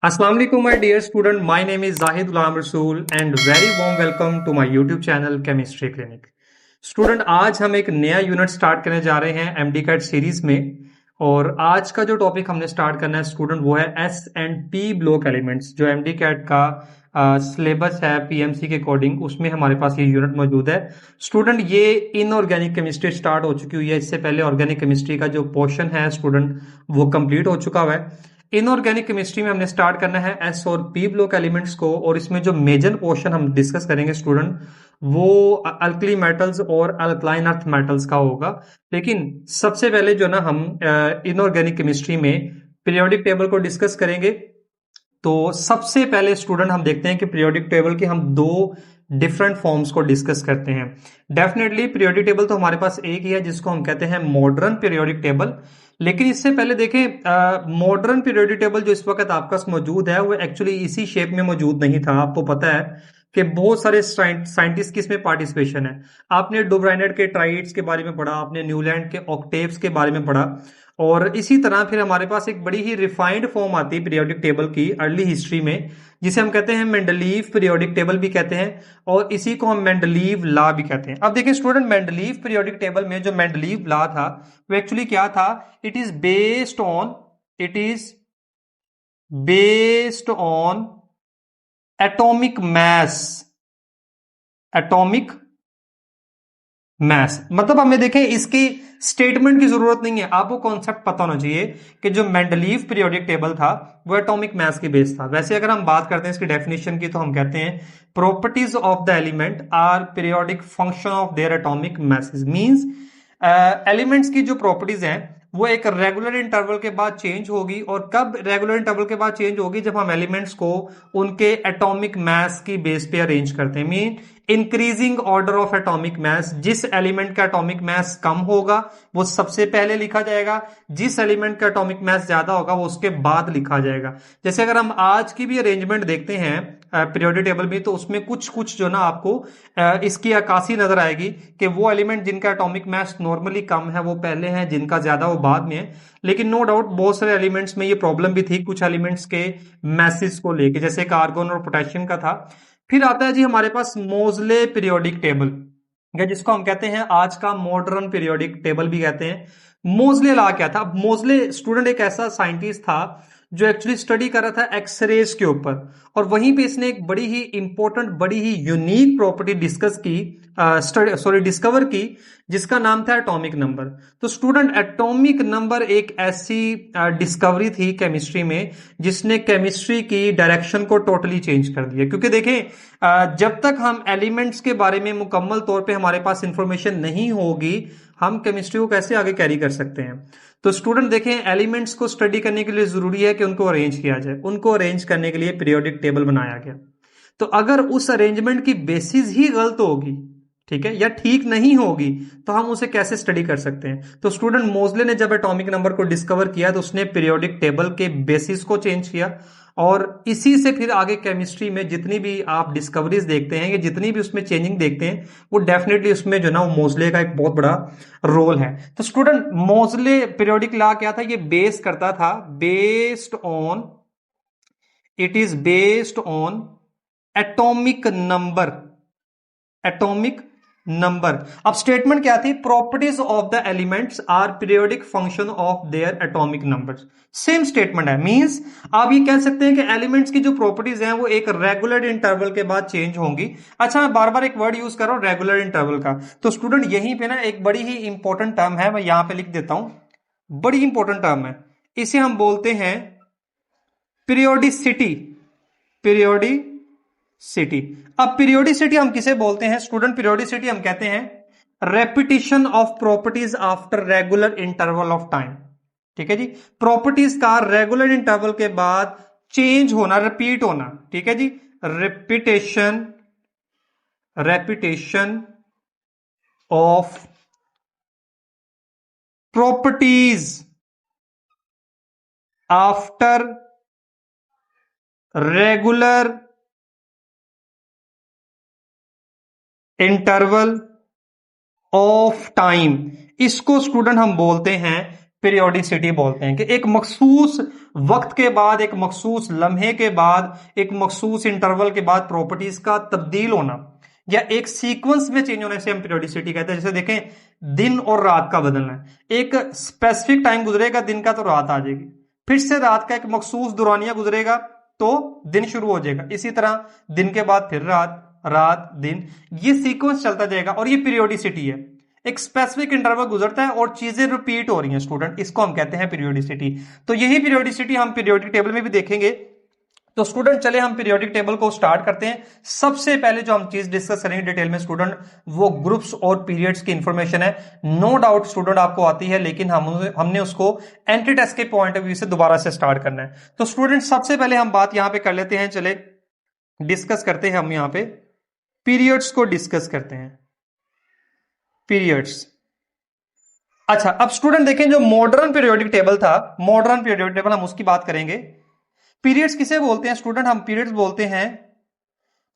Assalamu alaikum, my dear student. My name is Zahid Ghulam Rasool and very warm welcome to my YouTube channel Chemistry Clinic. Student आज हम एक नया unit start करने जा रहे हैं एमडी कैट सीरीज में। और आज का जो टॉपिक हमने स्टार्ट करना है स्टूडेंट वो है S and P block elements. जो एमडी कैट का सिलेबस है पीएमसी के अकॉर्डिंग उसमें हमारे पास ये यूनिट मौजूद है। स्टूडेंट ये इनऑर्गेनिक केमिस्ट्री स्टार्ट हो चुकी हुई है, इससे पहले ऑर्गेनिक केमिस्ट्री का जो पोर्शन है स्टूडेंट वो कंप्लीट हो चुका हुआ है। इनऑर्गेनिक केमिस्ट्री में हमने स्टार्ट करना है एस और पी ब्लॉक एलिमेंट्स को, और इसमें जो मेजर पोर्शन हम डिस्कस करेंगे स्टूडेंट वो अल्कली मेटल्स और अल्कलाइन अर्थ मेटल्स का होगा। लेकिन सबसे पहले जो ना हम इनऑर्गेनिक केमिस्ट्री में पीरियोडिक टेबल को डिस्कस करेंगे। तो सबसे पहले स्टूडेंट हम देखते हैं कि पीरियोडिक टेबल के हम दो डिफरेंट फॉर्म्स को डिस्कस करते हैं। डेफिनेटली पीरियोडिक टेबल तो हमारे पास एक ही है जिसको हम कहते हैं मॉडर्न पीरियोडिक टेबल। लेकिन इससे पहले देखें मॉडर्न पीरियोडिक टेबल जो इस वक्त आपका मौजूद है वो एक्चुअली इसी शेप में मौजूद नहीं था। आपको पता है कि बहुत सारे साइंटिस्ट की इसमें पार्टिसिपेशन है। आपने डुब्राइनेट के ट्राइड्स के बारे में पढ़ा, आपने न्यूलैंड के ऑक्टेव्स के बारे में पढ़ा, और इसी तरह फिर हमारे पास एक बड़ी ही रिफाइंड फॉर्म आती है पीरियोडिक टेबल की अर्ली हिस्ट्री में, जिसे हम कहते हैं मेंडलीव पीरियोडिक टेबल भी कहते हैं, और इसी को हम मेंडलीव लॉ भी कहते हैं। अब देखिए स्टूडेंट, मेंडलीव पीरियोडिक टेबल में जो मेंडलीव लॉ था वो एक्चुअली क्या था? It is based on atomic mass. Atomic mass मतलब हमें देखें इसकी स्टेटमेंट की जरूरत नहीं है, आपको कॉन्सेप्ट पता होना चाहिए कि जो मेंडलीव पीरियोडिक टेबल था वो एटॉमिक मैस की बेस था। वैसे अगर हम बात करते हैं इसकी डेफिनेशन की तो हम कहते हैं properties of the element are periodic function of their atomic masses. Means elements की जो प्रॉपर्टीज हैं वो एक रेगुलर इंटरवल के बाद चेंज होगी। और कब रेगुलर इंटरवल के बाद चेंज होगी? जब हम एलिमेंट्स को उनके एटॉमिक मास की बेस पे अरेंज करते हैं। Mean increasing order of atomic mass, जिस एलिमेंट का एटॉमिक मास कम होगा वो सबसे पहले लिखा जाएगा, जिस एलिमेंट का एटॉमिक मास ज्यादा होगा वो उसके बाद लिखा जाएगा। जैसे अगर हम आज की भी अरेंजमेंट देखते हैं पीरियोडिक टेबल में तो उसमें कुछ कुछ जो ना आपको इसकी अक्कासी नजर आएगी कि वो एलिमेंट जिनका एटॉमिक मास नॉर्मली कम है वो पहले हैं, जिनका ज्यादा वो बाद में है। लेकिन नो डाउट बहुत सारे एलिमेंट्स में ये प्रॉब्लम भी थी कुछ एलिमेंट्स के मैसेज को लेके, जैसे कार्बन और पोटेशियम का था। फिर आता है जी हमारे पास मोजले पीरियोडिक टेबल, या जिसको हम कहते हैं आज का मॉडर्न पीरियोडिक टेबल भी कहते हैं। मोजले लॉ क्या था? मोजले स्टूडेंट एक ऐसा साइंटिस्ट था जो एक्चुअली स्टडी कर रहा था एक्सरेज के ऊपर, और वहीं पे इसने एक बड़ी ही इंपॉर्टेंट बड़ी ही यूनिक प्रॉपर्टी डिस्कवर की जिसका नाम था एटॉमिक नंबर। तो स्टूडेंट एटॉमिक नंबर एक ऐसी डिस्कवरी थी केमिस्ट्री में जिसने केमिस्ट्री की डायरेक्शन को टोटली चेंज कर दिया। क्योंकि देखें जब तक हम एलिमेंट्स के बारे में मुकम्मल तौर पे हमारे पास इंफॉर्मेशन नहीं होगी हम केमिस्ट्री को कैसे आगे कैरी कर सकते हैं। तो स्टूडेंट देखें एलिमेंट्स को स्टडी करने के लिए जरूरी है कि उनको अरेंज किया जाए। उनको अरेंज करने के लिए पीरियोडिक टेबल बनाया गया। तो अगर उस अरेंजमेंट की बेसिस ही गलत होगी, ठीक है, या ठीक नहीं होगी, तो हम उसे कैसे स्टडी कर सकते हैं? तो स्टूडेंट मोजले ने जब एटॉमिक नंबर को डिस्कवर किया तो उसने पीरियोडिक टेबल के बेसिस को चेंज किया, और इसी से फिर आगे केमिस्ट्री में जितनी भी आप डिस्कवरीज देखते हैं या जितनी भी उसमें चेंजिंग देखते हैं वो डेफिनेटली उसमें जो ना वो मोजले का एक बहुत बड़ा रोल है। तो स्टूडेंट मोजले पीरियोडिक लॉ क्या था? ये बेस करता था based on atomic number. Atomic number. अब स्टेटमेंट क्या थी? Properties of the elements are periodic function of their atomic numbers. Same statement है। मींस आप ये कह सकते हैं कि एलिमेंट्स की जो प्रॉपर्टीज हैं वो एक रेगुलर इंटरवल के बाद चेंज होंगी। अच्छा, मैं बार बार एक वर्ड यूज कर रहा हूं रेगुलर इंटरवल का, तो स्टूडेंट यहीं पे ना एक बड़ी ही इंपॉर्टेंट टर्म है, मैं यहां पे लिख देता हूं, बड़ी इंपॉर्टेंट टर्म है। इसे हम बोलते हैं पीरियोडिसिटी। पीरियोडिसिटी। अब पीरियोडिसिटी हम किसे बोलते हैं स्टूडेंट? पीरियोडिसिटी हम कहते हैं repetition of properties after regular interval of time. ठीक है जी, प्रॉपर्टीज का रेगुलर इंटरवल के बाद चेंज होना, रिपीट होना। ठीक है जी, repetition of properties after regular interval of time. इसको स्टूडेंट हम बोलते हैं पीरियोडिसिटी बोलते हैं कि एक मखसूस वक्त के बाद, एक मखसूस लम्हे के बाद, एक मखसूस इंटरवल के बाद प्रॉपर्टीज का तब्दील होना या एक सीक्वेंस में चेंज होने से हम पीरियोडिसिटी कहते हैं। जैसे देखें दिन और रात का बदलना है, एक स्पेसिफिक टाइम गुजरेगा दिन का तो रात आ जाएगी, फिर से रात का एक मखसूस दुरानिया गुजरेगा तो दिन शुरू हो जाएगा, इसी तरह दिन के बाद फिर रात, रात दिन, ये सीक्वेंस चलता जाएगा और ये पीरियोडिसिटी है। एक स्पेसिफिक इंटरवल गुजरता है और चीजें रिपीट हो रही हैं स्टूडेंट, इसको हम कहते हैं पीरियोडिसिटी। तो यही पीरियोडिसिटी हम पीरियोडिक टेबल में भी देखेंगे। तो स्टूडेंट चले हम पीरियोडिक टेबल को स्टार्ट करते हैं। सबसे पहले जो हम चीज डिस्कस करेंगे डिटेल में स्टूडेंट, वो ग्रुप्स और पीरियड्स की इंफॉर्मेशन है। नो डाउट स्टूडेंट आपको आती है, लेकिन हमने उसको एंट्री टेस्ट के पॉइंट ऑफ व्यू से दोबारा से स्टार्ट करना है। तो स्टूडेंट सबसे पहले हम बात यहां पे कर लेते हैं, चले डिस्कस करते हैं हम यहां पे पीरियड्स को डिस्कस करते हैं, पीरियड्स। अच्छा, अब स्टूडेंट देखें जो मॉडर्न पीरियोडिक टेबल था, मॉडर्न पीरियोडिक टेबल हम उसकी बात करेंगे। पीरियड्स किसे बोलते हैं स्टूडेंट? हम पीरियड्स बोलते हैं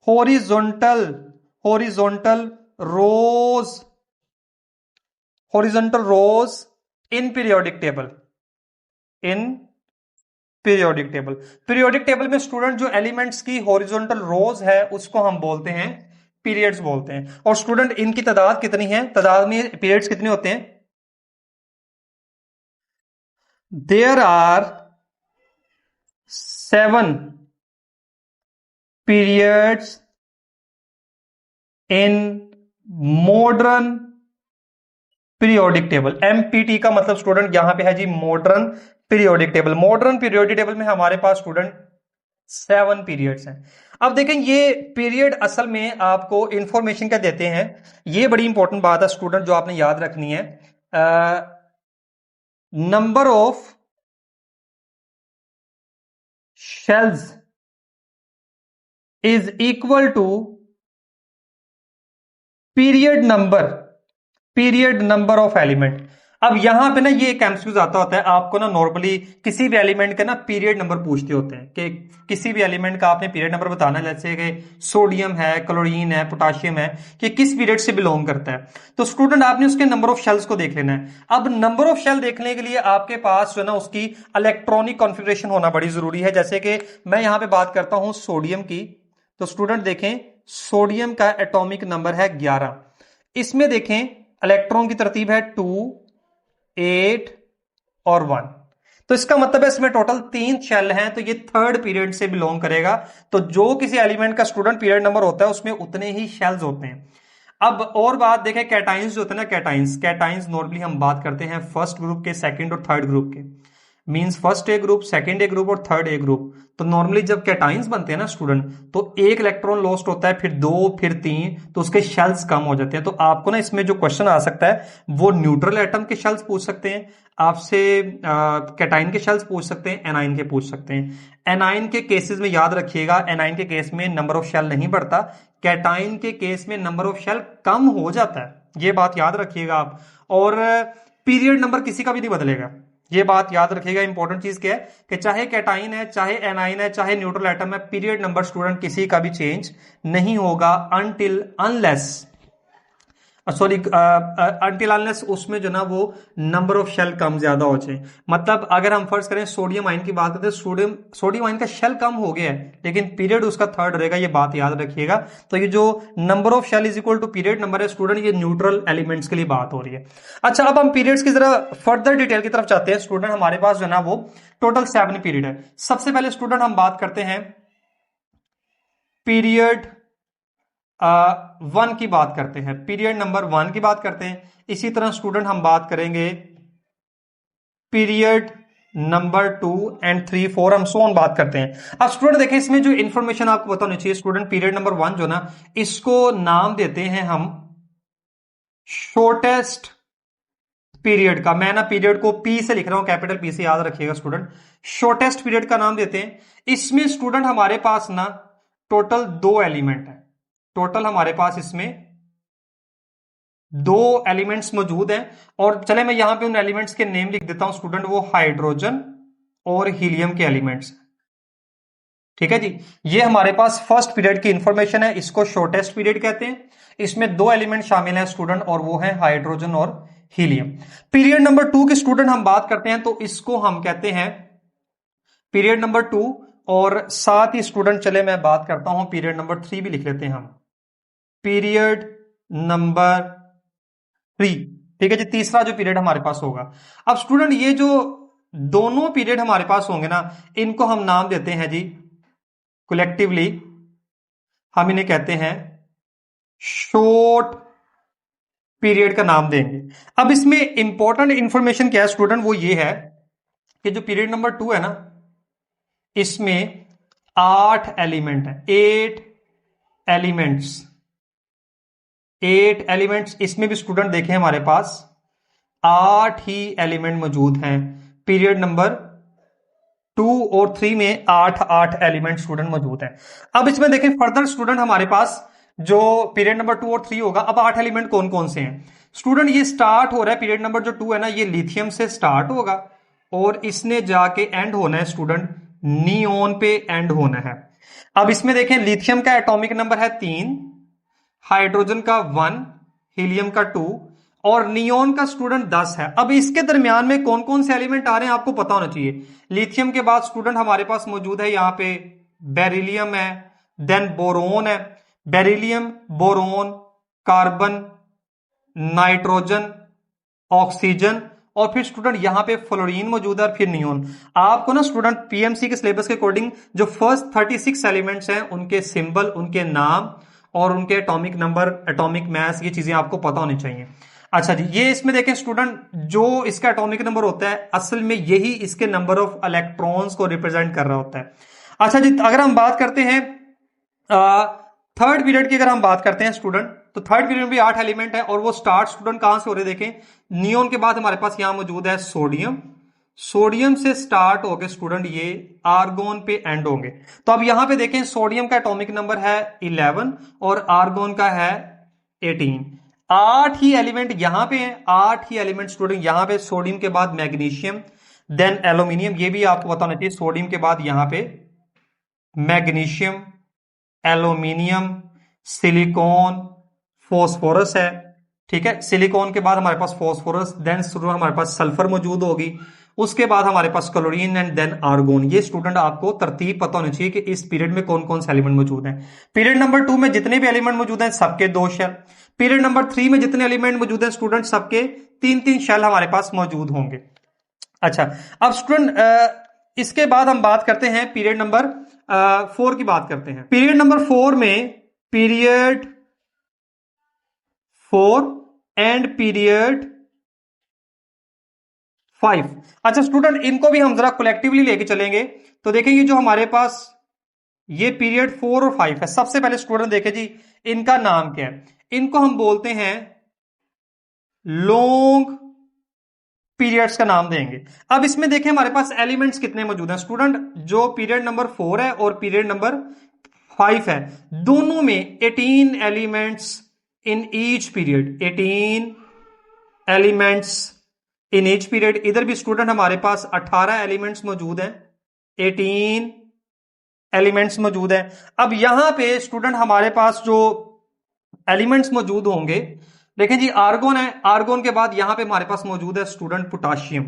horizontal, horizontal rows, horizontal rows in periodic table, in periodic table. Periodic table में स्टूडेंट जो एलिमेंट्स की हॉरिजॉन्टल रोज है उसको हम बोलते हैं पीरियड्स बोलते हैं। और स्टूडेंट इनकी तादाद कितनी है? तादाद में पीरियड्स कितने होते हैं? There are 7 periods in modern periodic table। MPT का मतलब स्टूडेंट यहां पे है जी modern periodic table. Modern periodic table में हमारे पास स्टूडेंट 7 पीरियड्स हैं। अब देखें ये पीरियड असल में आपको इंफॉर्मेशन क्या देते हैं, ये बड़ी इंपॉर्टेंट बात है स्टूडेंट जो आपने याद रखनी है। Number of shells is equal to period number, period number of element. अब यहां पे ना ये एक एमसीक्यूज आता होता है, आपको ना नॉर्मली किसी भी एलिमेंट का ना पीरियड नंबर पूछते होते हैं कि किसी भी एलिमेंट का आपने पीरियड नंबर बताना है। जैसे कि सोडियम है, क्लोरीन है, पोटाशियम है, कि किस पीरियड से बिलोंग करता है। तो स्टूडेंट आपने उसके नंबर ऑफ शेल्स को देख लेना है। अब नंबर ऑफ शेल देखने के लिए आपके पास जो है ना उसकी इलेक्ट्रॉनिक कॉन्फ़िगरेशन होना बड़ी जरूरी है। जैसे कि मैं यहां पे बात करता हूं सोडियम की, तो स्टूडेंट देखें सोडियम का एटॉमिक नंबर है 11। इसमें देखें इलेक्ट्रॉन की तरतीब है 2, 8 और 1। तो इसका मतलब है इसमें टोटल 3 शेल हैं, तो ये थर्ड पीरियड से बिलोंग करेगा। तो जो किसी एलिमेंट का स्टूडेंट पीरियड नंबर होता है उसमें उतने ही शेल्स होते हैं। अब और बात देखें कैटाइंस जो होते हैं ना, कैटाइंस, कैटाइंस नॉर्मली हम बात करते हैं फर्स्ट ग्रुप के, सेकंड और थर्ड ग्रुप के। Means first A group, second A group और थर्ड ए ग्रुप। तो नॉर्मली जब कैटाइंस बनते हैं ना स्टूडेंट, तो एक इलेक्ट्रॉन लॉस्ट होता है, फिर 2, फिर 3, तो उसके शेल्स कम हो जाते हैं। तो आपको ना इसमें जो क्वेश्चन आ सकता है वो न्यूट्रल एटम के शेल्स पूछ सकते हैं आपसे, कैटाइन के शेल्स पूछ सकते हैं, एनाइन के पूछ सकते हैं। एनाइन के केसेस में याद रखिएगा, एनाइन के केस में नंबर ऑफ शेल नहीं बढ़ता, कैटाइन के केस में नंबर ऑफ शेल कम हो जाता है, ये बात याद रखिएगा आप। और पीरियड नंबर किसी का भी नहीं बदलेगा, ये बात याद रखिएगा। इंपॉर्टेंट चीज क्या है कि चाहे कैटाइन है, चाहे एनाइन है, चाहे न्यूट्रल एटम है, पीरियड नंबर स्टूडेंट किसी का भी चेंज नहीं होगा until unless, sorry until unless उसमें जो ना वो नंबर ऑफ शेल कम ज्यादा हो जाए। मतलब अगर हम फर्स्ट करें सोडियम आयन की बात करते हैं, सोडियम आयन का शेल कम हो गया है लेकिन पीरियड उसका थर्ड रहेगा, ये बात याद रखिएगा। तो ये जो number of shell is equal to period number है स्टूडेंट, ये न्यूट्रल एलिमेंट्स के लिए बात हो रही है। अच्छा, अब हम पीरियड्स की जरा फर्दर डिटेल की तरफ चाहते हैं स्टूडेंट। हमारे पास जो ना वो टोटल 7 पीरियड है। सबसे पहले स्टूडेंट हम बात करते हैं पीरियड 1 की बात करते हैं, पीरियड नंबर 1 की बात करते हैं। इसी तरह स्टूडेंट हम बात करेंगे पीरियड नंबर 2 एंड 3, 4 हम सो ऑन बात करते हैं। अब स्टूडेंट देखें इसमें जो इंफॉर्मेशन आपको पता होनी चाहिए स्टूडेंट, पीरियड नंबर 1 जो ना, इसको नाम देते हैं हम शॉर्टेस्ट पीरियड का। मैं ना पीरियड को पी से लिख रहा हूं, कैपिटल पी से, याद रखिएगा स्टूडेंट। शॉर्टेस्ट पीरियड का नाम देते हैं। इसमें स्टूडेंट हमारे पास ना टोटल 2 एलिमेंट है, टोटल हमारे पास इसमें 2 एलिमेंट्स मौजूद हैं। और चले मैं यहां पे उन एलिमेंट्स के नेम लिख देता हूं स्टूडेंट, वो हाइड्रोजन और हीलियम के एलिमेंट्स। ठीक है जी, ये हमारे पास फर्स्ट पीरियड की इंफॉर्मेशन है, इसको शॉर्टेस्ट पीरियड कहते हैं। इसमें 2 एलिमेंट शामिल हैं स्टूडेंट और वो है हाइड्रोजन और हीलियम। पीरियड नंबर 2 के स्टूडेंट हम बात करते हैं तो इसको हम कहते हैं पीरियड नंबर 2, और साथ ही स्टूडेंट चले मैं बात करता हूं पीरियड नंबर 3 भी लिख लेते हैं हम, पीरियड नंबर 3। ठीक है जी, तीसरा जो पीरियड हमारे पास होगा। अब स्टूडेंट ये जो दोनों पीरियड हमारे पास होंगे ना, इनको हम नाम देते हैं जी कलेक्टिवली, हम इन्हें कहते हैं शॉर्ट पीरियड का नाम देंगे। अब इसमें इंपॉर्टेंट इंफॉर्मेशन क्या है स्टूडेंट, वो ये है कि जो पीरियड नंबर 2 है ना, इसमें 8 एलिमेंट है, 8 एलिमेंट्स इसमें भी स्टूडेंट देखें हमारे पास 8 ही एलिमेंट मौजूद हैं। पीरियड नंबर 2 और 3 में 8 एलिमेंट स्टूडेंट मौजूद हैं। अब इसमें देखें फर्दर स्टूडेंट हमारे पास जो पीरियड नंबर 2 और 3 होगा, अब 8 एलिमेंट कौन कौन से हैं स्टूडेंट, ये स्टार्ट हो रहा है पीरियड नंबर जो 2 है ना, ये लिथियम से स्टार्ट होगा और इसने जाके एंड होना है स्टूडेंट नियोन पे एंड होना है। अब इसमें देखें लिथियम का एटॉमिक नंबर है 3, हाइड्रोजन का 1, हीलियम का 2 और नियोन का स्टूडेंट 10 है। अब इसके दरमियान में कौन कौन से एलिमेंट आ रहे हैं आपको पता होना चाहिए। लिथियम के बाद स्टूडेंट हमारे पास मौजूद है यहां पे बेरिलियम है, देन बोरोन है, beryllium, boron, carbon, nitrogen, oxygen और फिर स्टूडेंट यहां पे फ्लोरीन मौजूद है और फिर नियोन। आपको ना स्टूडेंट पीएमसी के सिलेबस के अकॉर्डिंग जो फर्स्ट 36 एलिमेंट्स हैं उनके सिंबल, उनके नाम और उनके एटॉमिक नंबर, एटॉमिक मास, ये चीजें आपको पता होनी चाहिए। अच्छा जी, ये इसमें देखें स्टूडेंट जो इसका एटॉमिक नंबर होता है असल में यही इसके नंबर ऑफ इलेक्ट्रॉन्स को रिप्रेजेंट कर रहा होता है। अच्छा जी, अगर हम बात करते हैं थर्ड पीरियड की, अगर हम बात करते हैं स्टूडेंट तो थर्ड पीरियड में भी 8 एलिमेंट है और वो स्टार्ट स्टूडेंट कहां से हो रहे देखें, नियोन के बाद हमारे पास यहां मौजूद है सोडियम, सोडियम से स्टार्ट होकर स्टूडेंट ये आर्गोन पे एंड होंगे। तो अब यहां पे देखें सोडियम का एटॉमिक नंबर है 11 और आर्गोन का है 18। 8 ही एलिमेंट यहां पे हैं, 8 ही एलिमेंट स्टूडेंट यहां पे। सोडियम के बाद मैग्नीशियम, देन एल्यूमिनियम, ये भी आपको बताना चाहिए। सोडियम के बाद यहां पे मैग्नीशियम, एल्यूमिनियम, सिलिकॉन, फॉस्फोरस है। ठीक है, सिलिकॉन के बाद हमारे पास फॉस्फोरस, देन हमारे पास सल्फर मौजूद होगी, उसके बाद हमारे पास क्लोरीन एंड देन आर्गोन। ये स्टूडेंट आपको तरतीब पता होनी चाहिए कि इस पीरियड में कौन कौन से एलिमेंट मौजूद हैं। पीरियड नंबर 2 में जितने भी एलिमेंट मौजूद हैं सबके 2 शेल। पीरियड नंबर 3 में जितने एलिमेंट मौजूद हैं स्टूडेंट सबके 3-3 शेल हमारे पास मौजूद होंगे। अच्छा, अब स्टूडेंट इसके बाद हम बात करते हैं पीरियड नंबर 4 की बात करते हैं। पीरियड नंबर 4 में पीरियड 4 एंड पीरियड 5। अच्छा स्टूडेंट, इनको भी हम जरा कलेक्टिवली लेके चलेंगे तो देखेंगे जो हमारे पास ये पीरियड 4 और 5 है। सबसे पहले स्टूडेंट देखे जी इनका नाम क्या है, इनको हम बोलते हैं लॉन्ग पीरियड्स का नाम देंगे। अब इसमें देखें हमारे पास एलिमेंट्स कितने मौजूद हैं स्टूडेंट, जो पीरियड नंबर 4 है और पीरियड नंबर 5 है, दोनों में 18 elements in each period, 18 elements in each period. इधर भी स्टूडेंट हमारे पास 18 एलिमेंट्स मौजूद हैं, 18 एलिमेंट्स मौजूद हैं। अब यहां पे स्टूडेंट हमारे पास जो एलिमेंट्स मौजूद होंगे, देखें जी आर्गोन है, आर्गोन के बाद यहां पे हमारे पास मौजूद है स्टूडेंट पोटाशियम।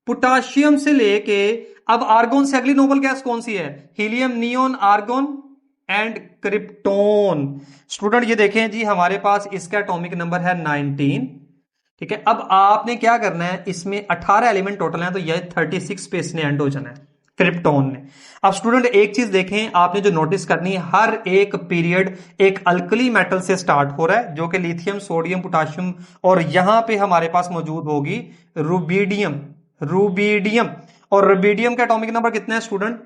पोटाशियम से लेके अब आर्गोन से अगली नोबल गैस कौन सी है, helium, neon, argon and krypton. Student ये देखें जी हमारे पास इसका एटॉमिक नंबर है 19। ठीक है, अब आपने क्या करना है, इसमें 18 एलिमेंट टोटल हैं तो यह 36 पे इसने एंड हो जाना है क्रिप्टोन ने। अब स्टूडेंट एक चीज देखें, आपने जो नोटिस करनी है, हर एक पीरियड एक अल्कली मेटल से स्टार्ट हो रहा है जो कि लिथियम, सोडियम, पोटाशियम, और यहां पे हमारे पास मौजूद होगी रुबिडियम, रुबिडियम। और रुबिडियम का एटॉमिक नंबर कितना है स्टूडेंट,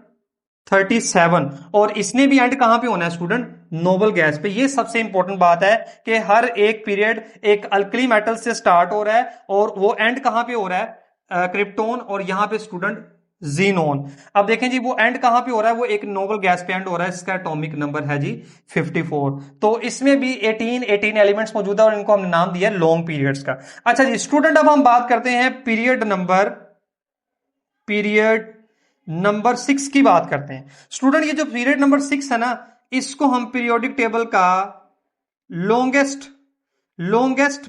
37। और इसने भी एंड कहां पे होना है स्टूडेंट, नोबल गैस पे। ये सबसे इंपॉर्टेंट बात है कि हर एक पीरियड एक अल्कली मेटल से स्टार्ट हो रहा है और वो एंड कहां पे हो रहा है, क्रिप्टोन, और यहां पे स्टूडेंट जीनोन। अब देखें जी वो एंड कहां पे हो रहा है, वो एक नोबल गैस पे एंड हो रहा है, इसका एटॉमिक नंबर है जी 54। तो इसमें भी 18 एलिमेंट्स मौजूद है और इनको हमने नाम दिया लॉन्ग पीरियड्स का। अच्छा जी स्टूडेंट, अब हम बात करते हैं पीरियड नंबर 6 की बात करते हैं। स्टूडेंट ये जो पीरियड नंबर 6 है ना, इसको हम पीरियोडिक टेबल का लॉन्गेस्ट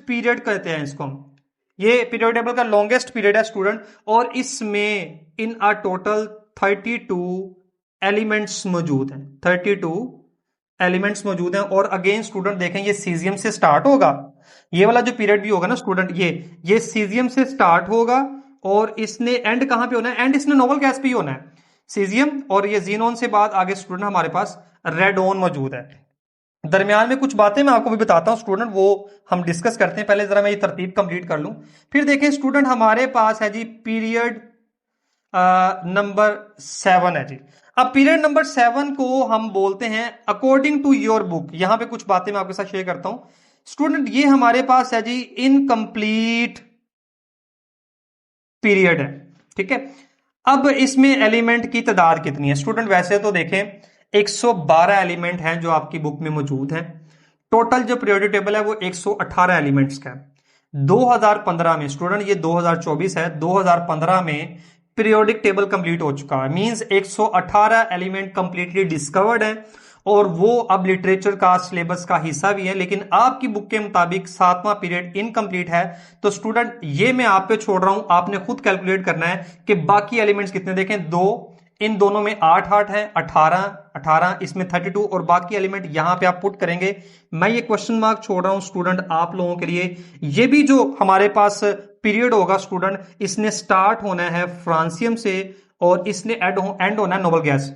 पीरियड कहते हैं इसको हम। ये पीरियड टेबल का लॉन्गेस्ट पीरियड है स्टूडेंट, और इसमें इन अ टोटल 32 एलिमेंट्स मौजूद हैं, 32 एलिमेंट्स मौजूद हैं। और अगेन स्टूडेंट देखें, ये सीजियम से स्टार्ट होगा, ये वाला जो पीरियड भी होगा ना स्टूडेंट, ये सीजियम से स्टार्ट होगा और इसने एंड कहां पे होना है, एंड इसने नोबल गैस पे ही होना है, सीजियम। और ये जीनोन से बाद आगे स्टूडेंट हमारे पास रेडोन मौजूद है। दरमियान में कुछ बातें मैं आपको भी बताता हूं स्टूडेंट, वो हम डिस्कस करते हैं। पहले जरा मैं ये तरतीब कंप्लीट कर लूं, फिर देखें स्टूडेंट हमारे पास है जी पीरियड नंबर 7 है जी। अब पीरियड नंबर 7 को हम बोलते हैं अकॉर्डिंग टू योर बुक, यहां पे कुछ बातें मैं आपके साथ शेयर करता हूं स्टूडेंट। ये हमारे पास है जी इनकम्प्लीट पीरियड है, ठीक है। अब इसमें एलिमेंट की तादाद कितनी है स्टूडेंट, वैसे तो देखें 112 एलिमेंट हैं जो आपकी बुक में मौजूद हैं। टोटल जो पीरियोडिक टेबल है वो 118 एलिमेंट्स का है। 2015 में स्टूडेंट, ये 2024 है, 2015 में पीरियोडिक टेबल कंप्लीट हो चुका है, मींस 118 एलिमेंट कंप्लीटली डिस्कवर्ड है और वो अब लिटरेचर का सिलेबस का हिस्सा भी है। लेकिन आपकी बुक के मुताबिक 7वां पीरियड इनकम्प्लीट है। तो स्टूडेंट ये मैं आप पे छोड़ रहा हूं, आपने खुद कैलकुलेट करना है कि बाकी एलिमेंट्स कितने। देखें दो, इन दोनों में 8 है, 18 इसमें 32 और बाकी एलिमेंट यहां पे आप पुट करेंगे। मैं ये क्वेश्चन मार्क छोड़ रहा हूं स्टूडेंट आप लोगों के लिए। ये भी जो हमारे पास पीरियड होगा स्टूडेंट, इसने स्टार्ट होना है फ्रांसियम से और इसने एंड होना है नोबल गैस।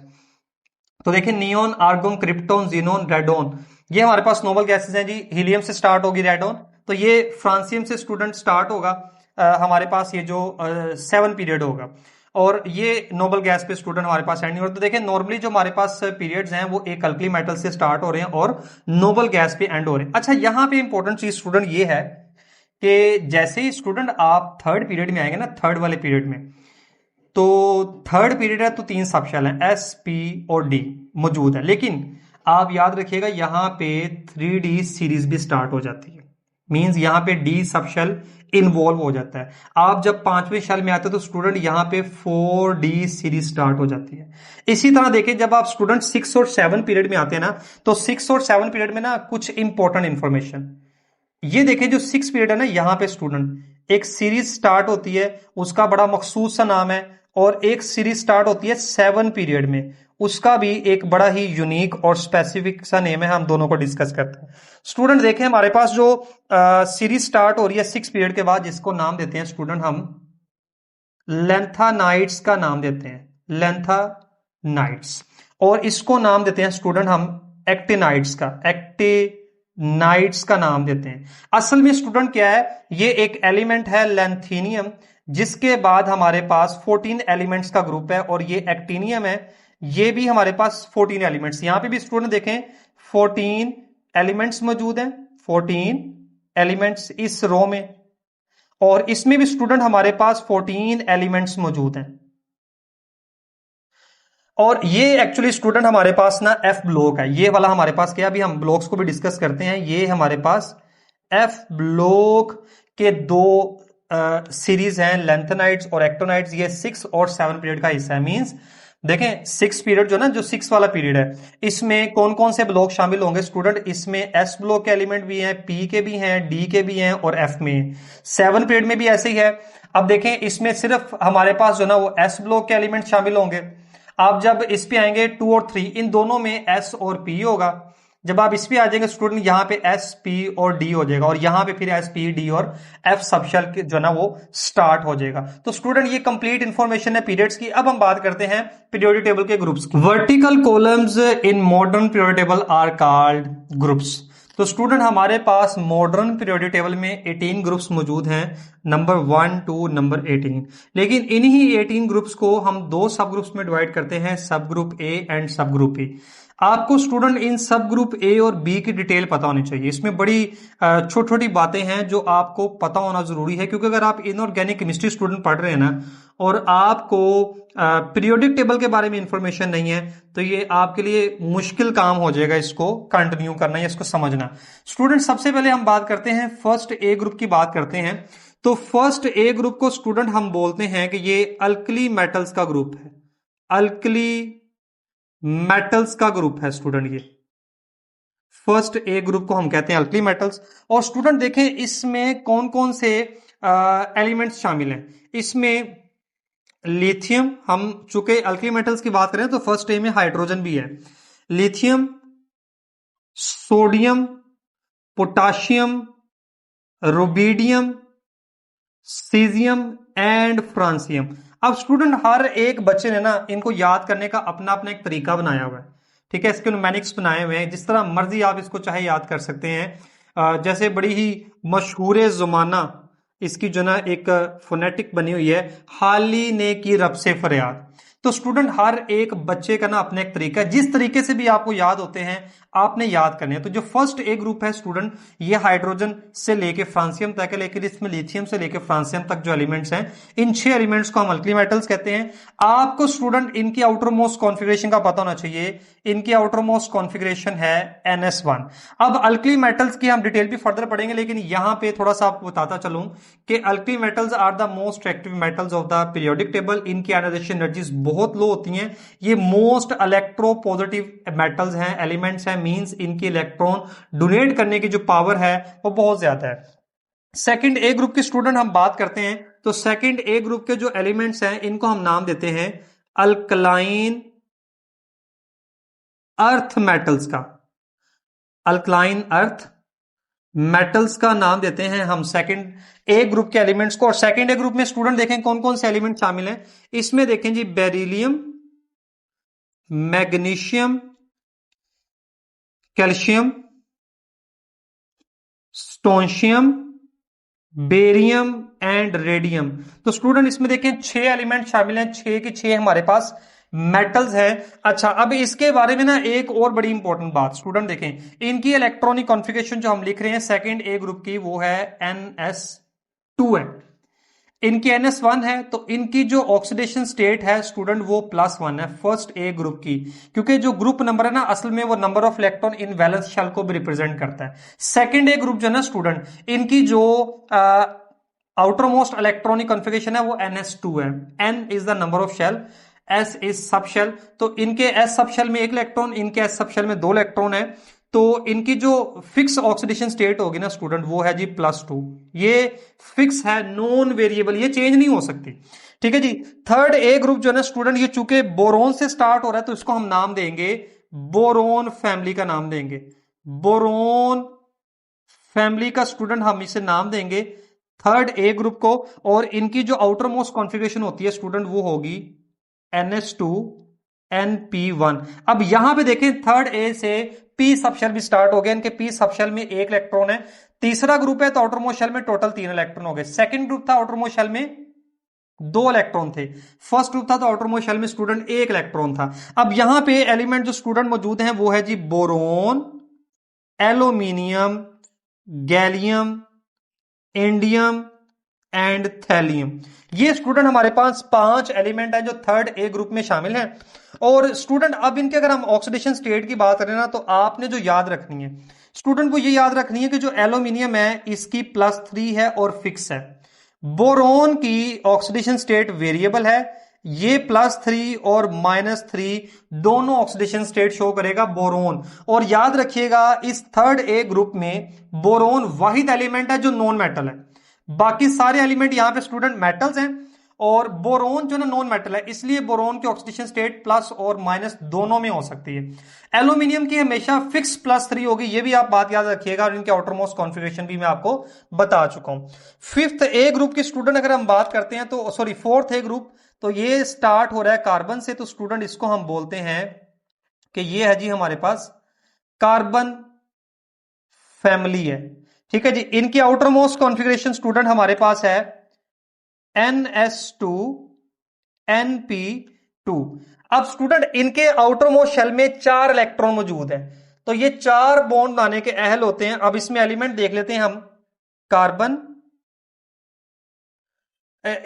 तो देखिए neon, argon, krypton, xenon, radon, ये हमारे पास नोबल गैसेस हैं जी। हीलियम से स्टार्ट होगी रेडोन, तो ये फ्रांसियम से स्टूडेंट स्टार्ट होगा हमारे पास ये जो 7 पीरियड होगा, और ये नोबल गैस पे स्टूडेंट हमारे पास एंड नहीं होता। तो देखिए नॉर्मली जो हमारे पास पीरियड्स हैं वो एक अल्कली मेटल से स्टार्ट हो रहे हैं और नोबल गैस पे एंड हो रहे हैं। अच्छा, यहाँ पे इंपॉर्टेंट चीज स्टूडेंट ये है कि जैसे ही स्टूडेंट आप थर्ड पीरियड में आएंगे ना, थर्ड वाले पीरियड में, तो थर्ड पीरियड है तो 3 सब शेल हैं, एस, पी और डी मौजूद है। लेकिन आप याद रखिएगा यहां पे 3D सीरीज भी स्टार्ट हो जाती है, मींस यहां पे डी सब शेल इन्वॉल्व हो जाता है। आप जब 5वें शेल में आते हो तो स्टूडेंट यहां पे 4D सीरीज स्टार्ट हो जाती है। इसी तरह देखिए जब आप स्टूडेंट 6 और 7 पीरियड में आते हैं ना, तो 6 और 7 पीरियड में ना कुछ इंपॉर्टेंट इंफॉर्मेशन, ये देखें जो 6 पीरियड है ना, यहां पे स्टूडेंट एक सीरीज स्टार्ट होती है, उसका बड़ा मखसूस सा नाम है। और एक सीरीज स्टार्ट होती है 7 पीरियड में, उसका भी एक बड़ा ही यूनिक और स्पेसिफिक सा नेम है। हम दोनों को डिस्कस करते हैं स्टूडेंट। देखें हमारे पास जो सीरीज स्टार्ट हो रही है 6 पीरियड के बाद, जिसको नाम देते हैं स्टूडेंट हम लेंथानाइट्स का नाम देते हैं, लेंथानाइट्स। और इसको नाम देते हैं स्टूडेंट हम एक्टिनाइट्स का, एक्टिनाइट्स का नाम देते हैं। असल में स्टूडेंट क्या है, ये एक एलिमेंट है लेंथीनियम, जिसके बाद हमारे पास 14 एलिमेंट्स का ग्रुप है, और ये एक्टिनियम है, ये भी हमारे पास 14 एलिमेंट्स। यहां पे भी स्टूडेंट देखें 14 एलिमेंट्स मौजूद हैं, 14 एलिमेंट्स इस रो में, और इसमें भी स्टूडेंट हमारे पास 14 एलिमेंट्स मौजूद हैं। और ये एक्चुअली स्टूडेंट हमारे पास ना एफ ब्लॉक है, ये वाला हमारे पास क्या, अभी हम ब्लॉक्स को भी डिस्कस करते हैं। ये हमारे पास एफ ब्लॉक के 2 सीरीज हैं, लेंथेनाइट्स और एक्टोनाइट्स। ये 6 और 7 पीरियड का हिस्सा है। मींस देखें 6 पीरियड जो ना, जो 6 वाला पीरियड है, इसमें कौन कौन से ब्लॉक शामिल होंगे स्टूडेंट, इसमें एस ब्लॉक के एलिमेंट भी हैं, पी के भी हैं, डी के भी हैं और एफ में। 7 पीरियड में भी ऐसे ही है। अब देखें इसमें सिर्फ हमारे पास जो ना वो एस ब्लॉक के एलिमेंट शामिल होंगे। आप जब इस पे आएंगे 2 और 3, इन दोनों में एस और पी होगा। जब आप इस पे आ जाएंगे स्टूडेंट, यहां पे एस, पी और डी हो जाएगा, और यहां पे फिर एस, पी, डी और एफ सबशेल जो ना वो स्टार्ट हो जाएगा। तो स्टूडेंट ये कंप्लीट इंफॉर्मेशन है पीरियड्स की। अब हम बात करते हैं पीरियोडिक टेबल के ग्रुप्स की। Vertical columns in modern periodic table are called groups. तो स्टूडेंट हमारे पास मॉडर्न पीरियोडिक टेबल में 18 ग्रुप्स मौजूद हैं, नंबर 1 टू नंबर 18। लेकिन इन्हीं 18 ग्रुप्स को हम 2 सब ग्रुप्स में डिवाइड करते हैं, सब ग्रुप ए एंड सब ग्रुप बी। आपको स्टूडेंट इन सब ग्रुप ए और बी की डिटेल पता होनी चाहिए। इसमें बड़ी छोटी छोटी बातें हैं जो आपको पता होना जरूरी है, क्योंकि अगर आप इनऑर्गेनिक केमिस्ट्री स्टूडेंट पढ़ रहे हैं ना, और आपको पीरियोडिक टेबल के बारे में इंफॉर्मेशन नहीं है, तो ये आपके लिए मुश्किल काम हो जाएगा इसको कंटिन्यू करना या इसको समझना। स्टूडेंट सबसे पहले हम बात करते हैं फर्स्ट ए ग्रुप की बात करते हैं। तो फर्स्ट ए ग्रुप को स्टूडेंट हम बोलते हैं कि ये अल्कली मेटल्स का ग्रुप है, अल्कली मेटल्स का ग्रुप है स्टूडेंट। ये फर्स्ट ए ग्रुप को हम कहते हैं अल्कली मेटल्स। और स्टूडेंट देखें इसमें कौन कौन से एलिमेंट्स शामिल हैं। इसमें लिथियम, हम चूंकि अल्कली मेटल्स की बात करें तो फर्स्ट ए में हाइड्रोजन भी है। Lithium, sodium, potassium, rubidium, caesium and francium. अब स्टूडेंट हर एक बच्चे ने ना इनको याद करने का अपना अपना एक तरीका बनाया हुआ है, ठीक है। इसके न्यूमेरिक्स बनाए हुए हैं, जिस तरह मर्जी आप इसको चाहे याद कर सकते हैं। जैसे बड़ी ही मशहूर जुमाना इसकी जो ना एक फोनेटिक बनी हुई है, हाली ने की रब से फरियाद। तो स्टूडेंट हर एक बच्चे का ना अपना एक तरीका है, जिस तरीके से भी आपको याद होते हैं आपने याद करने हैं। तो जो फर्स्ट ए ग्रुप है स्टूडेंट, ये हाइड्रोजन से लेके फ्रांसियम तक है, लेकिन इसमें लिथियम से लेके फ्रांसियम तक जो एलिमेंट्स हैं, इन 6 एलिमेंट्स को हम अल्कली मेटल्स कहते हैं। आपको स्टूडेंट इनकी आउटर मोस्ट कॉन्फ़िगरेशन का पता होना चाहिए। इनकी आउटर मोस्ट कॉन्फ़िगरेशन है NS1। अब अल्कली मेटल्स की हम डिटेल भी फर्दर पढ़ेंगे, लेकिन यहां पे थोड़ा सा आपको बताता चलूं कि alkali metals are the most active metals of the periodic table. इनकी आयोनाइजेशन एनर्जीज बहुत लो होती हैं। ये मोस्ट इलेक्ट्रोपॉजिटिव मेटल्स हैं, एलिमेंट्स हैं, मींस इनकी इलेक्ट्रॉन डोनेट करने की जो पावर है वो बहुत ज्यादा है। सेकंड ए ग्रुप के स्टूडेंट हम बात करते हैं, तो सेकंड ए ग्रुप के जो एलिमेंट्स हैं इनको हम नाम देते हैं अल्कलाइन अर्थ मेटल्स का। अल्कलाइन अर्थ मेटल्स का नाम देते हैं हम सेकंड ए ग्रुप के एलिमेंट्स को। और सेकंड ए ग्रुप में स्टूडेंट देखें कौन कौन से एलिमेंट शामिल हैं। इसमें देखें जी, beryllium, magnesium, calcium, strontium, barium and radium. तो स्टूडेंट इसमें देखें 6 एलिमेंट शामिल हैं, 6 के 6 हमारे पास मेटल्स है। अच्छा, अब इसके बारे में ना एक और बड़ी इंपॉर्टेंट बात स्टूडेंट देखें, इनकी इलेक्ट्रॉनिक कॉन्फ़िगरेशन जो हम लिख रहे हैं सेकंड ए ग्रुप की, वो है NS2 है। इनकी NS1 है, तो इनकी जो ऑक्सीडेशन स्टेट है स्टूडेंट वो +1 है फर्स्ट ए ग्रुप की, क्योंकि जो ग्रुप नंबर है ना असल में वो number of electron in valence shell को भी रिप्रेजेंट करता है। सेकंड ए ग्रुप जो है ना स्टूडेंट, इनकी जो आउटर मोस्ट इलेक्ट्रॉनिक कॉन्फ़िगरेशन है वो NS2 है। N is the number of shell, S is subshell. तो इनके S सब शेल में 1 इलेक्ट्रॉन, इनके S सब शेल में 2 इलेक्ट्रॉन है। तो इनकी जो फिक्स ऑक्सीडेशन स्टेट होगी ना स्टूडेंट वो है जी +2। ये फिक्स है, नॉन वेरिएबल, ये चेंज नहीं हो सकती, ठीक है जी। थर्ड ए ग्रुप जो है ना स्टूडेंट, ये चूंकि बोरोन से स्टार्ट हो रहा है तो इसको हम नाम देंगे बोरोन फैमिली का नाम देंगे। बोरोन फैमिली का स्टूडेंट हम इसे नाम देंगे थर्ड ए ग्रुप को। और इनकी जो आउटर मोस्ट कॉन्फ़िगरेशन होती है स्टूडेंट वो होगी NS2 NP1। अब यहां पे देखें थर्ड ए से P सबशेल भी स्टार्ट हो गया, इनके P सबशेल में 1 इलेक्ट्रॉन है। तीसरा ग्रुप है तो आउटर मोस्ट शेल में टोटल 3 इलेक्ट्रॉन हो गए। सेकंड ग्रुप था आउटर मोस्ट शेल में 2 इलेक्ट्रॉन थे। फर्स्ट ग्रुप था तो आउटर मोस्ट शेल में स्टूडेंट 1 इलेक्ट्रॉन था। अब यहां पे एलिमेंट जो स्टूडेंट मौजूद हैं वो है जी boron, aluminium, gallium, indium and thallium. ये स्टूडेंट हमारे पास 5 एलिमेंट है जो थर्ड ए ग्रुप में शामिल हैं। और स्टूडेंट अब इनके अगर हम ऑक्सीडेशन स्टेट की बात करें ना, तो आपने जो याद रखनी है स्टूडेंट वो ये याद रखनी है कि जो एल्यूमिनियम है इसकी +3 है और फिक्स है। बोरोन की ऑक्सीडेशन स्टेट वेरिएबल है, ये +3 और -3 दोनों ऑक्सीडेशन स्टेट शो करेगा बोरोन। और याद रखिएगा इस थर्ड ए ग्रुप में बोरोन वाहिद एलिमेंट है जो नॉन मेटल है, बाकी सारे एलिमेंट यहां पे स्टूडेंट मेटल्स हैं और बोरोन जो ना नॉन मेटल है, इसलिए बोरोन की ऑक्सीडेशन स्टेट प्लस और माइनस दोनों में हो सकती है। एल्यूमिनियम की हमेशा फिक्स +3 होगी, ये भी आप बात याद रखिएगा, और इनके आउटर मोस्ट कॉन्फ़िगरेशन भी मैं आपको बता चुका हूं। फिफ्थ ए ग्रुप के स्टूडेंट अगर हम बात करते हैं तो सॉरी फोर्थ ए ग्रुप, तो ये स्टार्ट हो रहा है कार्बन से, तो स्टूडेंट इसको हम बोलते हैं कि ये है जी हमारे पास कार्बन फैमिली है, ठीक है जी। इनकी आउटर मोस्ट कॉन्फ़िगरेशन स्टूडेंट हमारे पास है NS2 NP2। अब स्टूडेंट इनके आउटर मोस्ट शेल में 4 इलेक्ट्रॉन मौजूद हैं, तो ये 4 बॉन्ड बनाने के अहल होते हैं। अब इसमें एलिमेंट देख लेते हैं हम, कार्बन,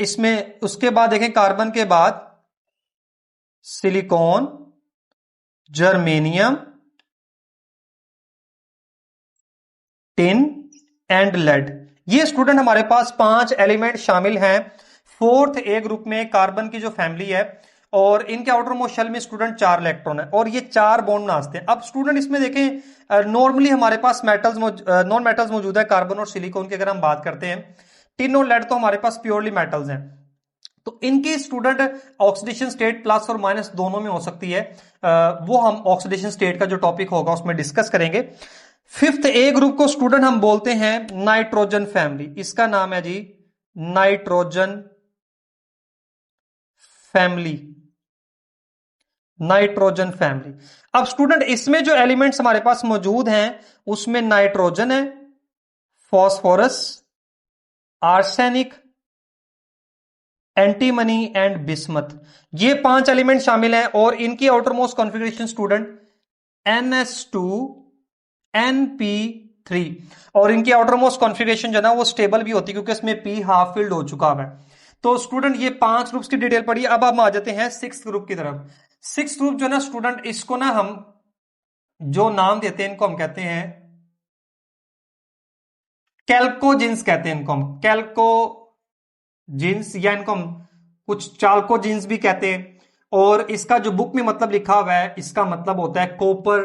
इसमें उसके बाद देखें कार्बन के बाद silicon, germanium, tin and lead. ये स्टूडेंट हमारे पास 5 एलिमेंट शामिल हैं फोर्थ ए ग्रुप में, कार्बन की जो फैमिली है, और इनके आउटर मोस्ट शेल में स्टूडेंट 4 इलेक्ट्रॉन है और ये 4 बॉन्ड बनाते हैं। अब स्टूडेंट इसमें देखें नॉर्मली हमारे पास मेटल्स नॉन मेटल्स मौजूद है कार्बन और सिलिकॉन की अगर हम बात करते हैं, टिन और लेड तो हमारे पास प्योरली मेटल्स हैं, तो इनकी स्टूडेंट ऑक्सीडेशन स्टेट प्लस और माइनस दोनों में हो सकती है। वो हम ऑक्सीडेशन स्टेट का जो टॉपिक होगा उसमें डिस्कस करेंगे। फिफ्थ ए ग्रुप को स्टूडेंट हम बोलते हैं नाइट्रोजन फैमिली, इसका नाम है जी नाइट्रोजन फैमिली, नाइट्रोजन फैमिली। अब स्टूडेंट इसमें जो एलिमेंट्स हमारे पास मौजूद हैं उसमें नाइट्रोजन है, phosphorus, arsenic, antimony and bismuth, ये 5 एलिमेंट शामिल हैं और इनकी outer most configuration student NS2NP3, और इनकी आउटर मोस्ट कॉन्फ़िगरेशन जो है ना वो स्टेबल भी होती है क्योंकि इसमें P हाफ फिल्ड हो चुका है। तो स्टूडेंट ये 5 ग्रुप्स की डिटेल पढ़ी। अब हम आ जाते हैं 6th ग्रुप की तरफ। 6th ग्रुप जो है ना स्टूडेंट, इसको ना हम जो नाम देते हैं इनको हम कहते हैं कैल्कोजिन्स, कहते हैं इनको हम कैल्कोजिन्स, या इनको हम कुछ चाल्कोजिन्स भी कहते हैं। और इसका जो बुक में मतलब लिखा हुआ है, इसका मतलब होता है कॉपर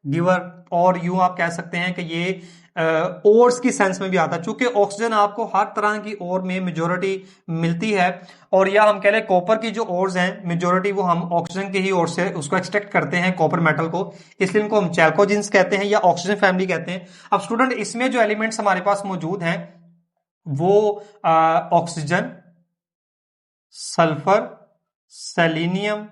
गिवर, और यूं आप कह सकते हैं कि ये ओर्स की सेंस में भी आता है, चूंकि ऑक्सीजन आपको हर तरह की ओर में मेजोरिटी मिलती है, और या हम कह लें कॉपर की जो ओर्स हैं मेजोरिटी वो हम ऑक्सीजन की ही ओर से उसको एक्सट्रैक्ट करते हैं कॉपर मेटल को, इसलिए इनको हम चैल्कोजिन्स कहते हैं या ऑक्सीजन फैमिली कहते हैं। अब स्टूडेंट इसमें जो एलिमेंट्स हमारे पास मौजूद हैं वो oxygen, sulphur, selenium,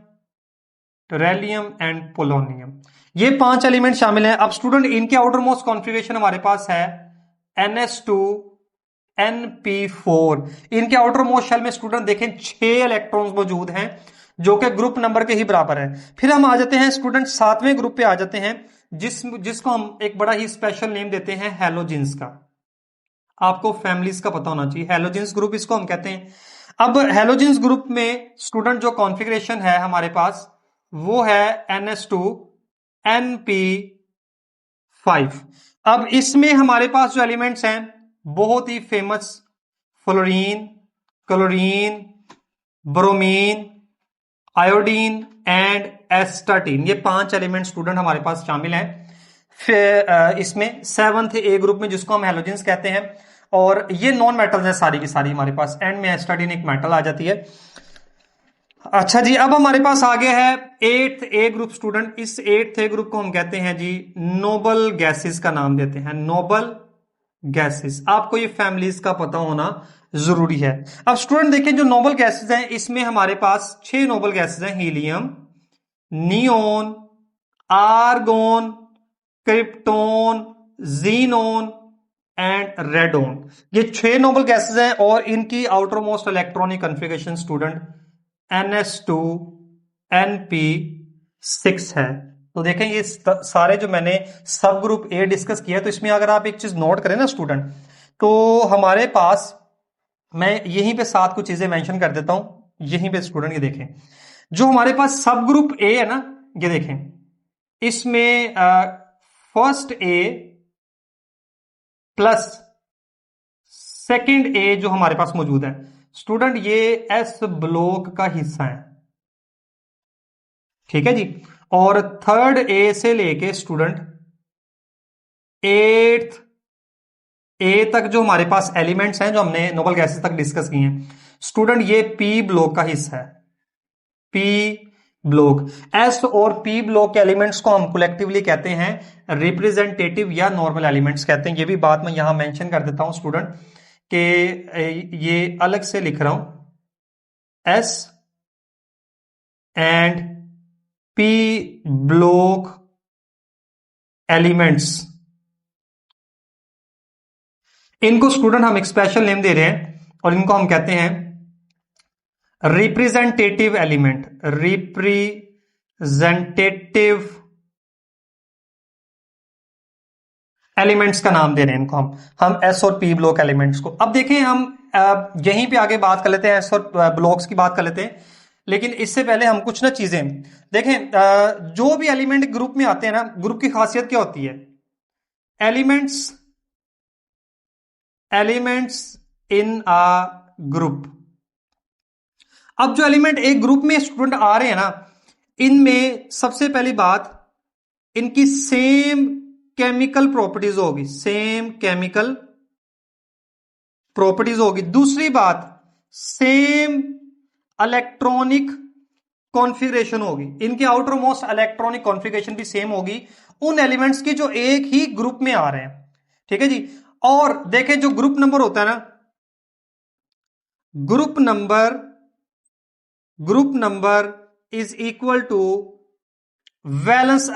tellurium and polonium, ये 5 एलिमेंट शामिल हैं। अब स्टूडेंट इनके आउटर मोस्ट कॉन्फ़िगरेशन हमारे पास है NS2NP4। इनके आउटर मोस्ट शेल में स्टूडेंट देखें 6 इलेक्ट्रॉन्स मौजूद हैं जो कि ग्रुप नंबर के ही बराबर है। फिर हम आ जाते हैं स्टूडेंट 7वें ग्रुप पे आ जाते हैं, जिसको हम एक बड़ा ही स्पेशल नेम देते हैं हैलोजेंस का। आपको फैमिलीज का पता होना चाहिए, हैलोजेंस ग्रुप इसको हम कहते हैं। अब हैलोजेंस ग्रुप में स्टूडेंट जो कॉन्फ़िगरेशन है हमारे पास वो है NS2NP5। अब इसमें हमारे पास जो एलिमेंट्स हैं बहुत ही famous, fluorine, chlorine, bromine, iodine and astatine, ये 5 एलिमेंट स्टूडेंट हमारे पास शामिल हैं। फिर इसमें 7th ए ग्रुप में जिसको हम हैलोजेंस कहते हैं, और ये नॉन मेटल्स हैं सारी की सारी हमारे पास, एंड में एस्टाटीन एक मेटल आ जाती है। अच्छा जी, अब हमारे पास आगे है 8th ए ग्रुप स्टूडेंट। इस 8th ए ग्रुप को हम कहते हैं जी नोबल गैसेस का नाम देते हैं, नोबल गैसेस। आपको ये फैमिलीज का पता होना जरूरी है। अब स्टूडेंट देखें जो नोबल गैसेस हैं इसमें हमारे पास 6 नोबल गैसेस हैं, helium, neon, argon, krypton, xenon and radon, ये 6 नोबल गैसेस हैं और इनकी outer most electronic configuration student NS2NP6 है। तो देखें ये सारे जो मैंने सब ग्रुप ए डिस्कस किया, तो इसमें अगर आप एक चीज नोट करें ना स्टूडेंट, तो हमारे पास, मैं यहीं पे 7 कुछ चीजें मेंशन कर देता हूं, यहीं पे स्टूडेंट ये देखें जो हमारे पास सब ग्रुप ए है ना, ये देखें इसमें फर्स्ट ए प्लस सेकंड ए जो हमारे पास मौजूद है स्टूडेंट, ये एस ब्लॉक का हिस्सा है, ठीक है जी। और थर्ड ए से लेके स्टूडेंट 8th ए तक जो हमारे पास एलिमेंट्स हैं जो हमने नोबल गैसेस तक डिस्कस किए हैं स्टूडेंट, ये पी ब्लॉक का हिस्सा है, पी ब्लॉक। एस और पी ब्लॉक के एलिमेंट्स को हम कलेक्टिवली कहते हैं रिप्रेजेंटेटिव या नॉर्मल एलिमेंट्स कहते हैं। ये भी बात मैं यहां मेंशन कर देता हूं स्टूडेंट कि ये अलग से लिख रहा हूं, S and P block elements, इनको स्टूडेंट हम एक स्पेशल नेम दे रहे हैं और इनको हम कहते हैं रिप्रेजेंटेटिव एलिमेंट, रिप्रेजेंटेटिव एलिमेंट्स का नाम दे रहे हैं इनको हम एस और पी ब्लॉक एलिमेंट्स को। अब देखें हम यहीं पे आगे बात कर लेते हैं, एस और ब्लॉक्स की बात कर लेते हैं, लेकिन इससे पहले हम कुछ ना चीजें देखें। जो भी एलिमेंट ग्रुप में आते हैं ना, ग्रुप की खासियत क्या होती है, एलिमेंट्स इन अ ग्रुप। अब जो एलिमेंट एक ग्रुप में स्टूडेंट आ रहे हैं ना, इनमें सबसे पहली बात इनकी सेम केमिकल प्रॉपर्टीज होगी, सेम केमिकल प्रॉपर्टीज होगी। दूसरी बात, सेम इलेक्ट्रॉनिक कॉन्फ़िगरेशन होगी, इनके आउटर मोस्ट इलेक्ट्रॉनिक कॉन्फ़िगरेशन भी सेम होगी उन एलिमेंट्स की जो एक ही ग्रुप में आ रहे हैं। ठीक है जी। और देखें जो ग्रुप नंबर होता है ना, group number is equal to valence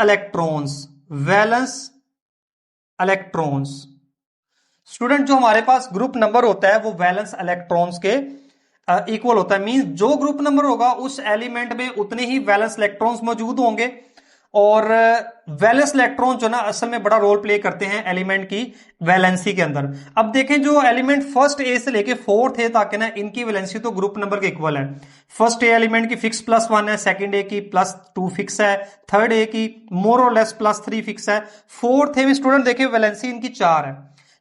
electrons. Student जो हमारे पास ग्रुप नंबर होता है वो वैलेंस इलेक्ट्रॉन्स के इक्वल होता है। मींस जो ग्रुप नंबर होगा उस एलिमेंट में उतने ही वैलेंस इलेक्ट्रॉन्स मौजूद होंगे। और वैलेंस इलेक्ट्रॉन जो ना असल में बड़ा रोल प्ले करते हैं एलिमेंट की वैलेंसी के अंदर। अब देखें जो एलिमेंट फर्स्ट ए से लेके फोर्थ ए तक है ना, इनकी वैलेंसी तो ग्रुप नंबर के इक्वल है। फर्स्ट ए एलिमेंट की फिक्स +1 है, सेकंड ए की +2 फिक्स है, थर्ड ए की मोर और लेस +3 फिक्स है, फोर्थ ए में स्टूडेंट देखें वैलेंसी इनकी 4 है।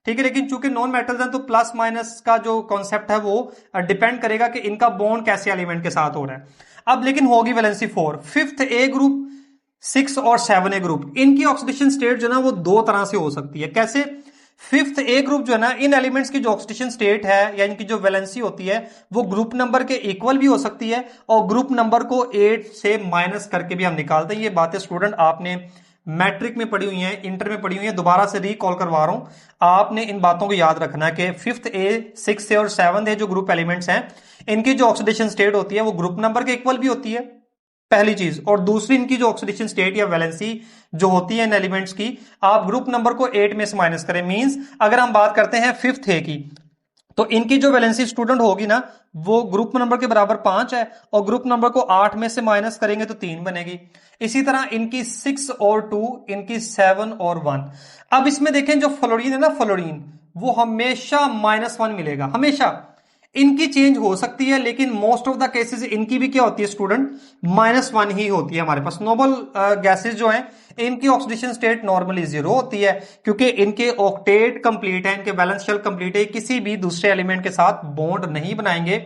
ठीक है, लेकिन चूंकि नॉन मेटल्स हैं तो प्लस माइनस का जो कॉन्सेप्ट है वो डिपेंड करेगा कि इनका बॉन्ड कैसे एलिमेंट के साथ हो रहा है। अब लेकिन होगी वैलेंसी 4। फिफ्थ ए ग्रुप, 6 और 7 ए ग्रुप, इनकी ऑक्सीडेशन स्टेट जो ना वो दो तरह से हो सकती है। कैसे? फिफ्थ ए ग्रुप जो है ना, इन एलिमेंट्स की जो ऑक्सीडेशन स्टेट है या इनकी जो वैलेंसी होती है वो ग्रुप नंबर के इक्वल भी हो सकती है और ग्रुप नंबर को 8 से माइनस करके भी हम निकालते हैं। ये बातें स्टूडेंट आपने मैट्रिक में पढ़ी हुई हैं, इंटर में पढ़ी हुई हैं, दोबारा से रिकॉल करवा रहा हूं। आपने इन बातों को याद रखना है कि फिफ्थ ए, 6 ए और 7 ए जो ग्रुप एलिमेंट्स हैं इनकी जो ऑक्सीडेशन स्टेट होती है वो ग्रुप नंबर के इक्वल भी होती है, पहली चीज। और दूसरी, इनकी जो ऑक्सीडेशन स्टेट या वैलेंसी जो होती है इन एलिमेंट्स की, आप ग्रुप नंबर को 8 में से माइनस करें। मींस अगर हम बात करते हैं फिफ्थ ए की तो इनकी जो वैलेंसी स्टूडेंट होगी ना वो ग्रुप नंबर के बराबर 5 है और ग्रुप नंबर को 8 में से माइनस करेंगे तो 3 बनेगी। इसी तरह इनकी 6 और 2, इनकी 7 और 1। अब इसमें देखें जो फ्लोरीन है ना, फ्लोरीन वो हमेशा -1 मिलेगा, हमेशा। इनकी चेंज हो सकती है लेकिन मोस्ट ऑफ द केसेस इनकी भी क्या होती है स्टूडेंट, -1 ही होती है। हमारे पास नोबल गैसेस जो हैं इनकी ऑक्सीडेशन स्टेट नॉर्मली 0 होती है क्योंकि इनके ऑक्टेट कंप्लीट है, इनके वैलेंस शेल कंप्लीट है, किसी भी दूसरे एलिमेंट के साथ बॉन्ड नहीं बनाएंगे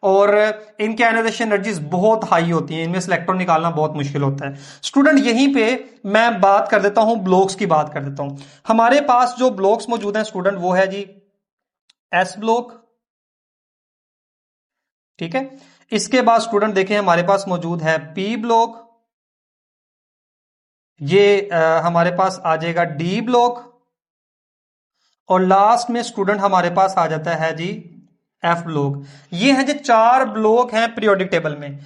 और इनके आयनाइजेशन एनर्जीज बहुत हाई होती हैं, इनमें से इलेक्ट्रॉन निकालना बहुत मुश्किल होता है। स्टूडेंट यहीं पे मैं बात कर देता हूं, ब्लॉक्स की बात कर देता हूं। हमारे पास जो ब्लॉक्स मौजूद हैं स्टूडेंट वो है जी एस ब्लॉक। ठीक है, इसके बाद स्टूडेंट देखें हमारे पास मौजूद है पी ब्लॉक, ये हमारे पास आ जाएगा डी ब्लॉक और लास्ट में स्टूडेंट हमारे पास आ जाता है जी एफ ब्लॉक। ये हैं जो 4 ब्लॉक हैं पीरियोडिक टेबल में।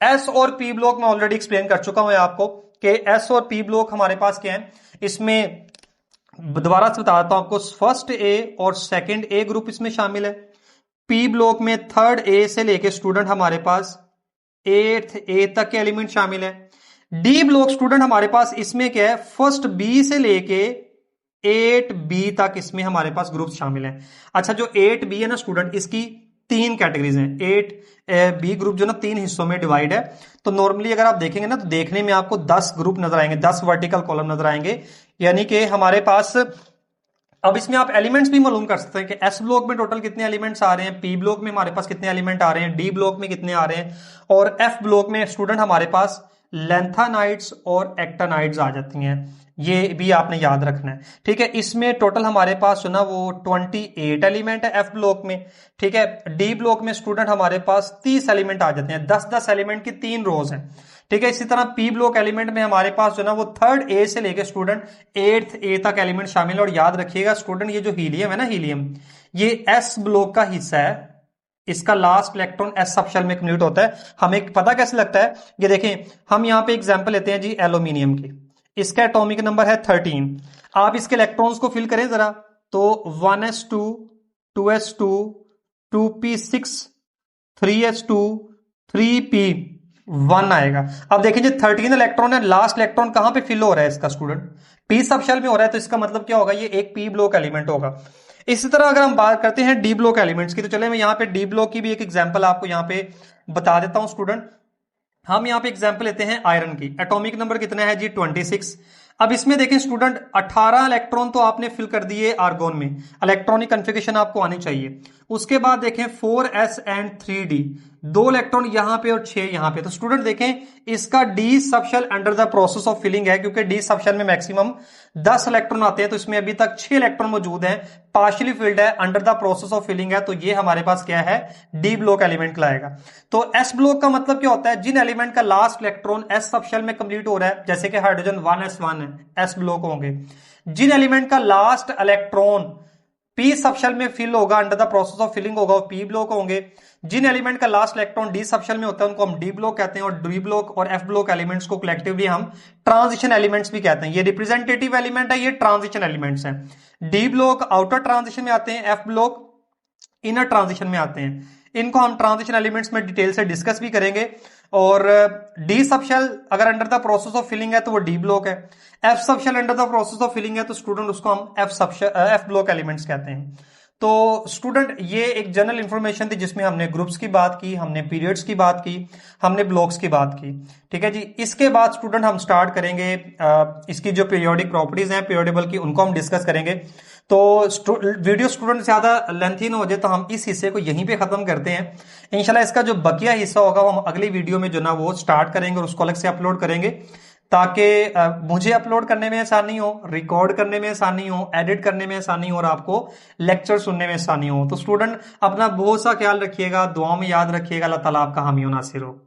एस और पी ब्लॉक मैं ऑलरेडी एक्सप्लेन कर चुका हूं आपको कि एस और पी ब्लॉक हमारे पास क्या है। इसमें दोबारा से बता देता हूं आपको, फर्स्ट ए और सेकंड ए ग्रुप इसमें शामिल है। पी ब्लॉक में थर्ड ए से लेके स्टूडेंट हमारे पास 8th ए तक के एलिमेंट शामिल है। डी ब्लॉक स्टूडेंट हमारे पास इसमें क्या है, फर्स्ट बी से लेके 8B तक इसमें हमारे पास ग्रुप शामिल हैं। अच्छा, जो 8B है ना स्टूडेंट, इसकी 3 कैटेगरीज हैं। 8B ग्रुप जो ना 3 हिस्सों में डिवाइड है। तो नॉर्मली अगर आप देखेंगे ना तो देखने में आपको 10 ग्रुप नजर आएंगे, 10 वर्टिकल कॉलम नजर आएंगे। यानी कि हमारे पास अब इसमें आप एलिमेंट्स भी मालूम कर सकते हैं कि एस ब्लॉक में टोटल कितने एलिमेंट्स आ रहे हैं, पी ब्लॉक में हमारे पास कितने एलिमेंट आ रहे हैं, डी ब्लॉक में कितने आ रहे हैं और एफ ब्लॉक में स्टूडेंट हमारे पास लेंथानाइड्स और एक्टानाइड्स आ जाती हैं। ये भी आपने याद रखना है। ठीक है, इसमें टोटल हमारे पास जो ना वो 28 एलिमेंट है एफ ब्लॉक में। ठीक है, डी ब्लॉक में स्टूडेंट हमारे पास 30 एलिमेंट आ जाते हैं, 10-10 एलिमेंट की 3 रोज हैं। ठीक है, इसी तरह पी ब्लॉक एलिमेंट में हमारे पास जो ना वो थर्ड ए से लेके स्टूडेंट 8th ए तक एलिमेंट शामिल है। और याद रखिएगा स्टूडेंट, ये जो हीलियम है ना, हीलियम ये एस ब्लॉक का हिस्सा है, इसका last electron S subshell में कम्यूट होता है। हमें पता कैसे लगता है, ये देखें हम यहां पे एग्जांपल लेते हैं जी एल्यूमिनियम की, इसका एटॉमिक नंबर है 13। आप इसके इलेक्ट्रॉन्स को फिल करें जरा तो 1s2 2s2 2p6 3s2 3p1 आएगा। अब देखिए 13 इलेक्ट्रॉन है, लास्ट इलेक्ट्रॉन कहां पे फिल हो रहा है इसका स्टूडेंट, पी सब शेल में हो रहा है। तो इसका मतलब क्या होगा, ये एक पी ब्लॉक एलिमेंट होगा। इसी तरह अगर हम बात करते हैं डी ब्लॉक एलिमेंट्स की तो चले मैं यहां पे डी ब्लॉक की भी एक एग्जांपल आपको यहां पे बता देता हूं स्टूडेंट। हम यहां पे एग्जांपल लेते हैं आयरन की, एटॉमिक नंबर कितना है जी 26। अब इसमें देखें स्टूडेंट 18 इलेक्ट्रॉन तो आपने फिल कर दिए आर्गोन में, इलेक्ट्रॉनिक कन्फिगरेशन आपको आनी चाहिए। उसके बाद देखें 4s एंड 3d, 2 इलेक्ट्रॉन यहां पे और 6 यहां पे। तो स्टूडेंट देखें इसका D subshell under the process of filling है, क्योंकि डी सबशेल में मैक्सिमम 10 इलेक्ट्रॉन आते हैं, तो इसमें अभी तक 6 इलेक्ट्रॉन मौजूद हैं, पार्शियली फिल्ड है, under the process of filling है। तो ये हमारे पास क्या है, डी ब्लॉक एलिमेंट लाएगा। तो एस ब्लॉक का मतलब क्या होता है, जिन एलिमेंट का लास्ट इलेक्ट्रॉन एस सबशेल में कंप्लीट हो रहा है, जैसे कि हाइड्रोजन 1s1 है, एस ब्लॉक होंगे। जिन एलिमेंट का लास्ट इलेक्ट्रॉन पी सबशेल में फिल होगा, under the process of filling होगा, वो पी ब्लॉक होंगे। जिन एलिमेंट का लास्ट इलेक्ट्रॉन डी सबशेल में होता है उनको हम डी ब्लॉक कहते हैं, और डी ब्लॉक और एफ ब्लॉक एलिमेंट्स को कलेक्टिवली हम ट्रांजिशन एलिमेंट्स भी कहते हैं। ये रिप्रेजेंटेटिव एलिमेंट है, ये ट्रांजिशन एलिमेंट्स हैं। डी ब्लॉक आउटर ट्रांजिशन में आते हैं, एफ ब्लॉक इनर ट्रांजिशन में आते हैं। इनको हम ट्रांजिशन एलिमेंट्स में डिटेल से डिस्कस भी करेंगे। और डी सबशेल अगर under the process of filling है तो वो डी ब्लॉक है। F subshell under the process of filling है तो स्टूडेंट उसको हम एफ ब्लॉक एलिमेंट्स कहते हैं। तो स्टूडेंट ये एक जनरल इंफॉर्मेशन थी जिसमें हमने ग्रुप्स की बात की, हमने पीरियड्स की बात की, हमने ब्लॉक्स की बात की। ठीक है जी। इसके बाद स्टूडेंट हम स्टार्ट करेंगे इसकी जो पीरियोडिक प्रॉपर्टीज हैं पीरियोडिबल की, उनको हम डिस्कस करेंगे। तो वीडियो स्टूडेंट ज्यादा लेंथी ना हो जाए तो हम इस हिस्से को यहीं पे खत्म करते हैं। इंशाल्लाह इसका जो बकिया हिस्सा होगा वो हम अगली वीडियो में जो ना वो स्टार्ट करेंगे और उसको अलग से अपलोड करेंगे, ताकि मुझे अपलोड करने में आसानी हो, रिकॉर्ड करने में आसानी हो, एडिट करने में आसानी हो और आपको लेक्चर सुनने में आसानी हो। तो स्टूडेंट अपना बहुत सा ख्याल रखिएगा, दुआओं में याद रखिएगा। अल्लाह ताला आपका हामी और नासिर हो।